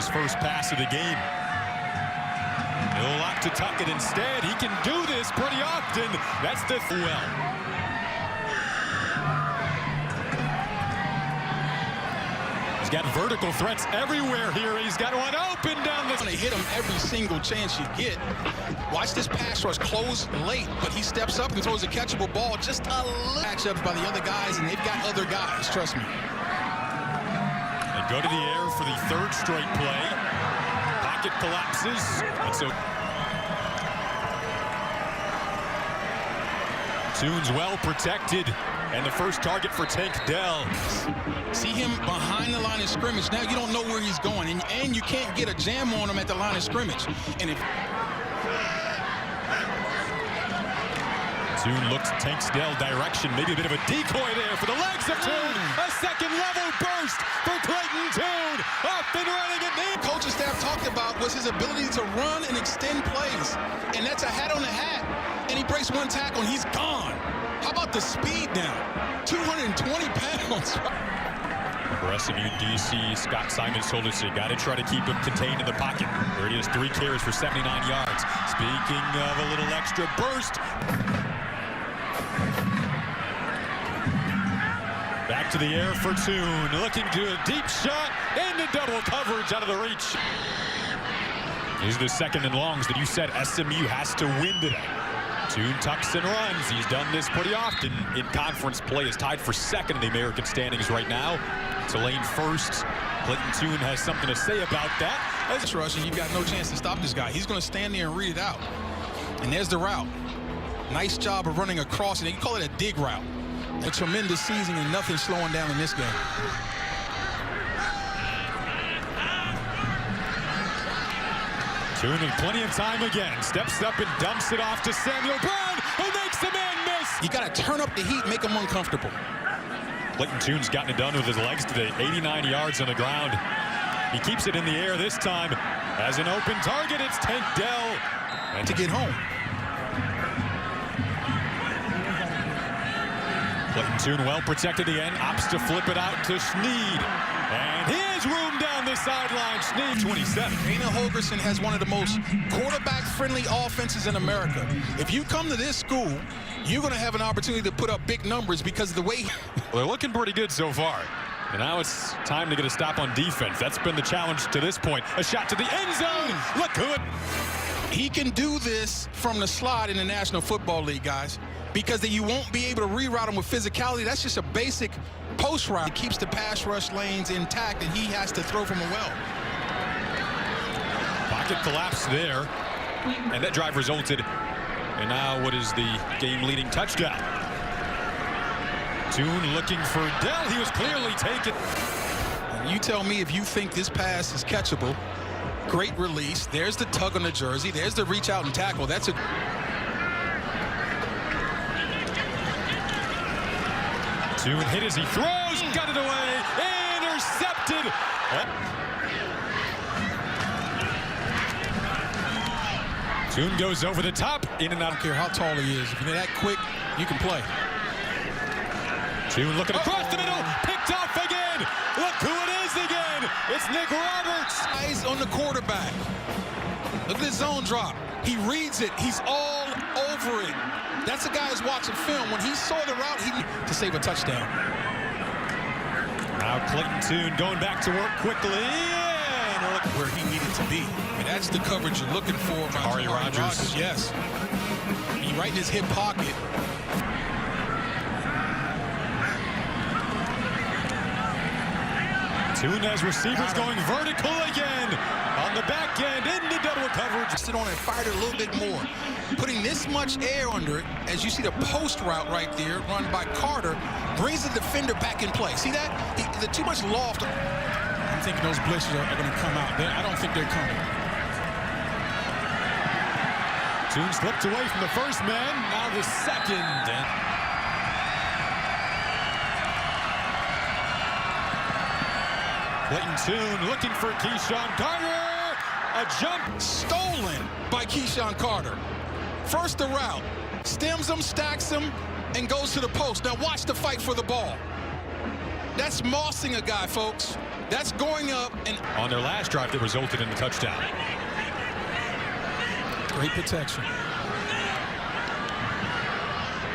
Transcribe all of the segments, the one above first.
his first pass of the game. He'll lock to tuck it instead. He can do this pretty often. That's the well. He's got vertical threats everywhere here. He's got one open down the... They hit him every single chance you get. Watch this pass rush close late, but he steps up and throws a catchable ball just a little. Matchups by the other guys, and they've got other guys, trust me. They go to the air for the third straight play. Pocket collapses. And so Tune's well protected. And the first target for Tank Dell. See him behind the line of scrimmage. Now you don't know where he's going, and you can't get a jam on him at the line of scrimmage. And if Tune looks Tank Dell direction, maybe a bit of a decoy there for the legs of Tune. A second level burst for Clayton Tune. Up and running at the coaching staff talked about was his ability to run and extend plays. And that's a hat on a hat. And he breaks one tackle and he's gone. How about the speed now? 220 pounds. For SMU DC, Scott Simon told us you got to try to keep him contained in the pocket. There he is, 3 carries for 79 yards. Speaking of a little extra burst. Back to the air for Tune, looking to a deep shot into double coverage out of the reach. These are the second and longs that you said SMU has to win today. Tune tucks and runs. He's done this pretty often in conference play. Is tied for second in the American standings right now. Tulane first. Clayton Tune has something to say about that. As rushing, you've got no chance to stop this guy. He's going to stand there and read it out. And there's the route. Nice job of running across it. You call it a dig route. A tremendous season and nothing slowing down in this game. Tune with plenty of time again. Steps up and dumps it off to Samuel Brown, who makes the man miss. You got to turn up the heat, make him uncomfortable. Clayton Tune's gotten it done with his legs today. 89 yards on the ground. He keeps it in the air this time. As an open target, it's Tank Dell. And to get home. Clayton Tune well protected the end. Opts to flip it out to Sneed. And his room down the sideline. Sneed, 27. Dana Holgorsen has one of the most quarterback-friendly offenses in America. If you come to this school, you're going to have an opportunity to put up big numbers because of the way... Well, they're looking pretty good so far. And now it's time to get a stop on defense. That's been the challenge to this point. A shot to the end zone. Look good. He can do this from the slot in the National Football League, guys, because then you won't be able to reroute him with physicality. That's just a basic post route. It keeps the pass rush lanes intact, and he has to throw from a well. Pocket collapse there, and that drive resulted. And now what is the game-leading touchdown? Tune looking for Dell. He was clearly taken. You tell me if you think this pass is catchable. Great release. There's the tug on the jersey. There's the reach out and tackle. That's a... Tune hit as he throws. Got it away. Intercepted. Tune goes over the top. In and out. I don't care how tall he is. If you're that quick, you can play. Tune looking across the middle. Picked off again. Look who it is again. It's Nick Roberts. Eyes on the quarterback. Look at his zone drop. He reads it. He's all over it. That's the guy who's watching film. When he saw the route, he to save a touchdown. Now Clayton Tune going back to work quickly. And look where he needed to be. And that's the coverage you're looking for. Ari Rogers. Yes. He right in his hip pocket. Tune has receivers going vertical again. On the back end, into double coverage. Sit on and fired it a little bit more. Putting this much air under it, as you see the post route right there, run by Carter, brings the defender back in play. See that? The too much loft. I'm thinking those blitzes are going to come out. I don't think they're coming. Tune slipped away from the first man, now the second. Clayton Tune looking for Keyshawn Carter. A jump stolen by Keyshawn Carter. First the route, stems him, stacks him, and goes to the post. Now watch the fight for the ball. That's mossing a guy, folks. That's going up and On their last drive that resulted in a touchdown. great protection.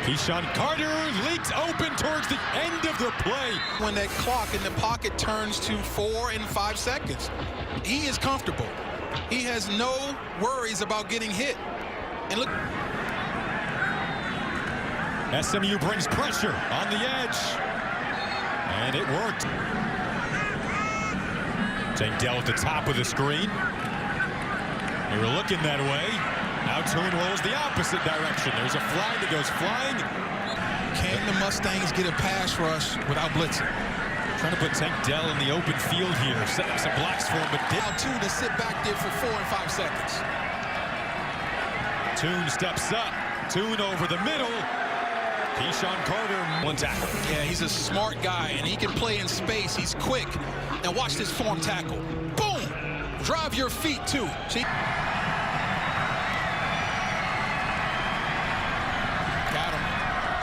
Keyshawn Carter leaks open towards the end of the play. When that clock in the pocket turns to 4 and 5 seconds, he is comfortable. He has no worries about getting hit. And look. SMU brings pressure on the edge. And it worked. Tank Dell at the top of the screen. They were looking that way. Now Toon rolls the opposite direction. There's a flag that goes flying. Can the Mustangs get a pass rush without blitzing? Trying to put Tank Dell in the open field here. Setting up some blocks for him, but Now two to sit back there for 4 and 5 seconds. Toon steps up. Toon over the middle. Keyshawn Carter, one tackle. Yeah, he's a smart guy, and he can play in space. He's quick. Now watch this form tackle. Boom! Drive your feet, too. See? Got him.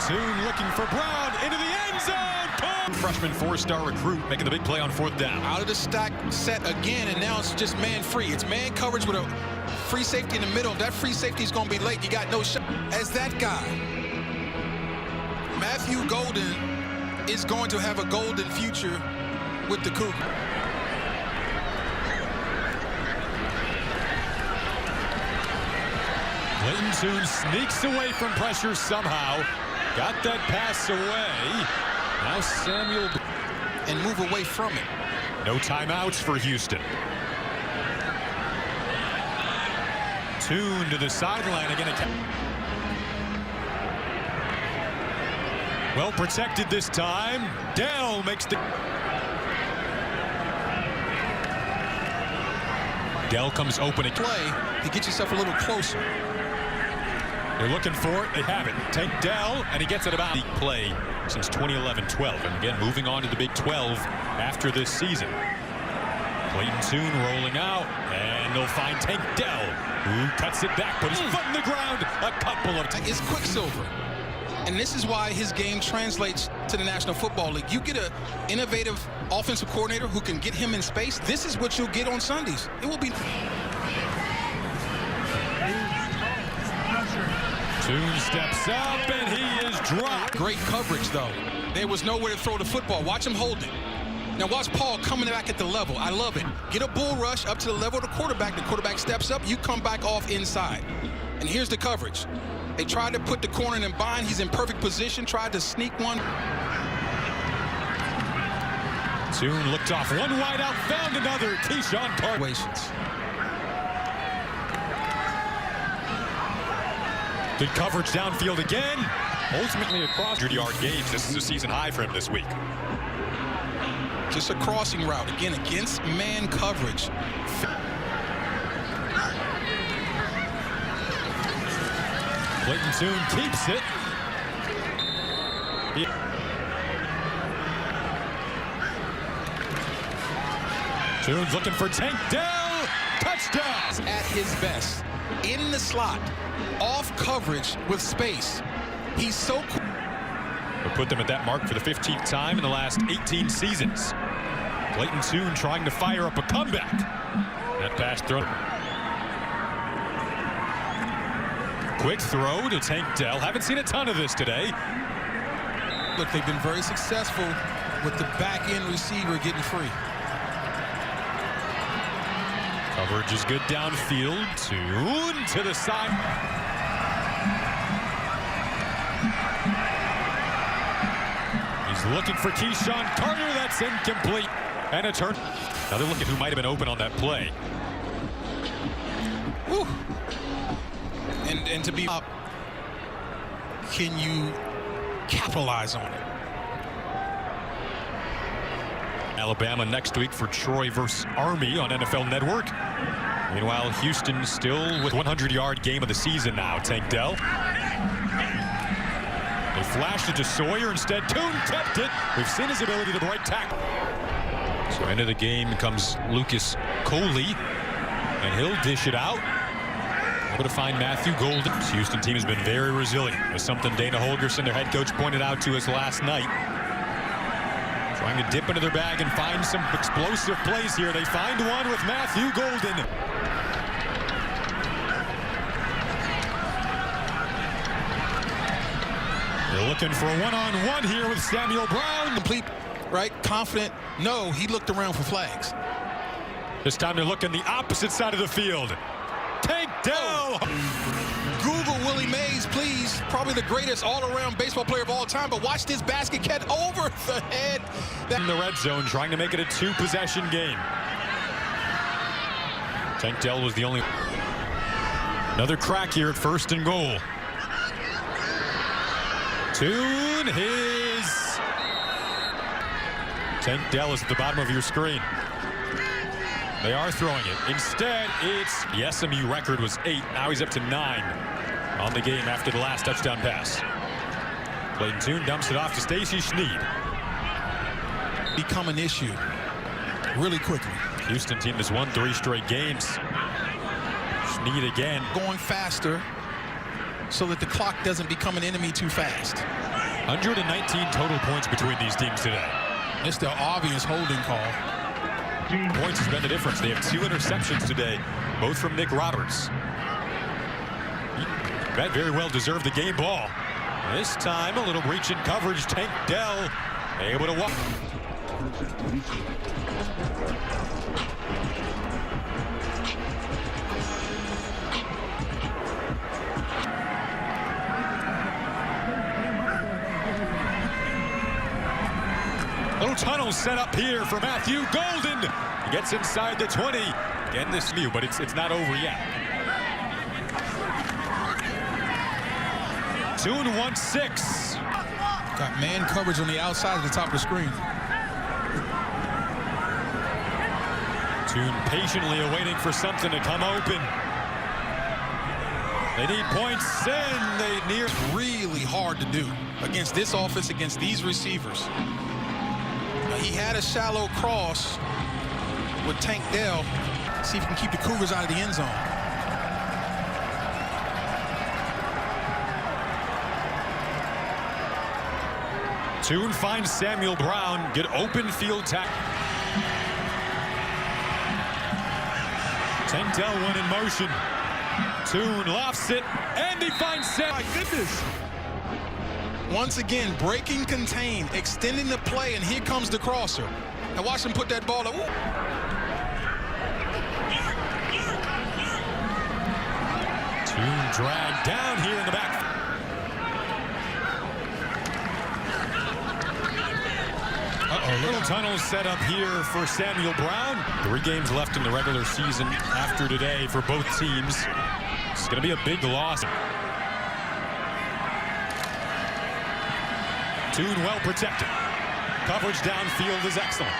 Toon looking for Brown into the end zone. Freshman 4-star recruit making the big play on 4th down. Out of the stack set again, and now it's just man free. It's man coverage with a free safety in the middle. If that free safety is going to be late, you got no shot. As that guy, Matthew Golden is going to have a golden future with the Cougar. Clayton Toon sneaks away from pressure somehow. Got that pass away. Now Samuel. And move away from it. No timeouts for Houston. Toon to the sideline again. Well protected this time. Dell makes the. Dell comes open again. Play to get yourself a little closer. They're looking for it. They have it. Tank Dell, and he gets it about the play since 2011-12. And again, moving on to the Big 12 after this season. Clayton Toon rolling out, and they'll find Tank Dell, who cuts it back, put his foot in the ground a couple of times. It's Quicksilver. And this is why his game translates to the National Football League. You get an innovative offensive coordinator who can get him in space. This is what you'll get on Sundays. It will be. Toon steps up, and he is dropped. Great coverage, though. There was nowhere to throw the football. Watch him hold it. Now watch Paul coming back at the level. I love it. Get a bull rush up to the level of the quarterback. The quarterback steps up. You come back off inside. And here's the coverage. They tried to put the corner in bind. He's in perfect position. Tried to sneak one. Toon looked off one wide out, found another. Keyshawn Carter. Good coverage downfield again. Ultimately across 100-yard games. This is a season high for him this week. Just a crossing route. Again, against man coverage. Clayton Toon keeps it. Toon's looking for Tank Dell. Touchdown. At his best. In the slot. Off coverage with space. He's so cool. We'll put them at that mark for the 15th time in the last 18 seasons. Clayton Toon trying to fire up a comeback. That pass thrown. Quick throw to Tank Dell. Haven't seen a ton of this today. Look, they've been very successful with the back-end receiver getting free. Coverage is good downfield. Toon to the side. He's looking for Keyshawn Carter. That's incomplete. And a turn. Now they're looking who might have been open on that play. Woo. And to be up, can you capitalize on it? Alabama next week for Troy versus Army on NFL Network. Meanwhile, Houston still with 100-yard game of the season now. Tank Dell. They flashed it to Sawyer. Instead, Toon kept it. We've seen his ability to break tackle. So into the game comes Lucas Coley, and he'll dish it out. Able to find Matthew Golden. This Houston team has been very resilient. It's something Dana Holgerson, their head coach, pointed out to us last night. Trying to dip into their bag and find some explosive plays here. They find one with Matthew Golden. They're looking for a one-on-one here with Samuel Brown. Complete, right? Confident. No, he looked around for flags. This time they're looking the opposite side of the field. Tank Dell. Google Willie Mays, please. Probably the greatest all-around baseball player of all time. But watch this basket catch over the head. In the red zone, trying to make it a two-possession game. Tank Dell was the only. Another crack here at 1st and goal. Tune his. Tank Dell is at the bottom of your screen. They are throwing it. Instead, it's the SMU record was 8. Now he's up to 9 on the game after the last touchdown pass. Clayton Tune dumps it off to Stacy Schneed. Become an issue really quickly. Houston team has won 3 straight games. Schneed again. Going faster so that the clock doesn't become an enemy too fast. 119 total points between these teams today. It's the obvious holding call. Points has been the difference. They have 2 interceptions today, both from Nick Roberts. That very well deserved the game ball. This time, a little reach in coverage. Tank Dell able to walk. Little tunnel set up here for Matthew Golden. He gets inside the 20. Again, this SMU, but it's not over yet. Tune 1-6. Got man coverage on the outside of the top of the screen. Tune patiently awaiting for something to come open. They need points, and they near. Really hard to do against this offense, against these receivers. He had a shallow cross with Tank Dell. See if he can keep the Cougars out of the end zone. Tune finds Samuel Brown. Get open field tackle. Tank Dell one in motion. Tune lofts it, and he finds Sam. My goodness. Once again, breaking contain, extending the play, and here comes the crosser. And watch him put that ball up. Tune dragged down here in the back. Little tunnel set up here for Samuel Brown. 3 games left in the regular season after today for both teams. It's going to be a big loss. Tune well protected. Coverage downfield is excellent.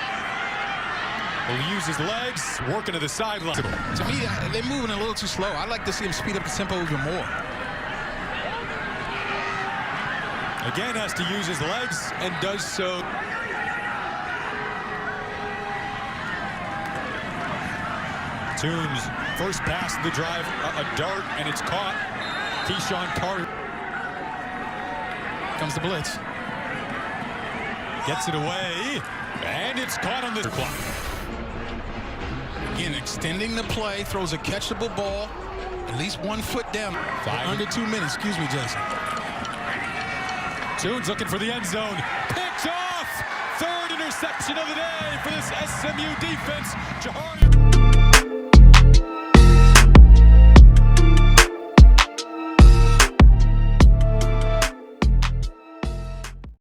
He'll use his legs, working to the sideline. To me, they're moving a little too slow. I'd like to see him speed up the tempo even more. Again, has to use his legs and does so. Tune's first pass of the drive, a dart, and it's caught. Keyshawn Carter. Comes the blitz. Gets it away, and it's caught on the clock. Again, extending the play, throws a catchable ball, at least 1 foot down. Under 2 minutes, excuse me, Jason. Tune's looking for the end zone. Picked off! 3rd interception of the day for this SMU defense. Jahari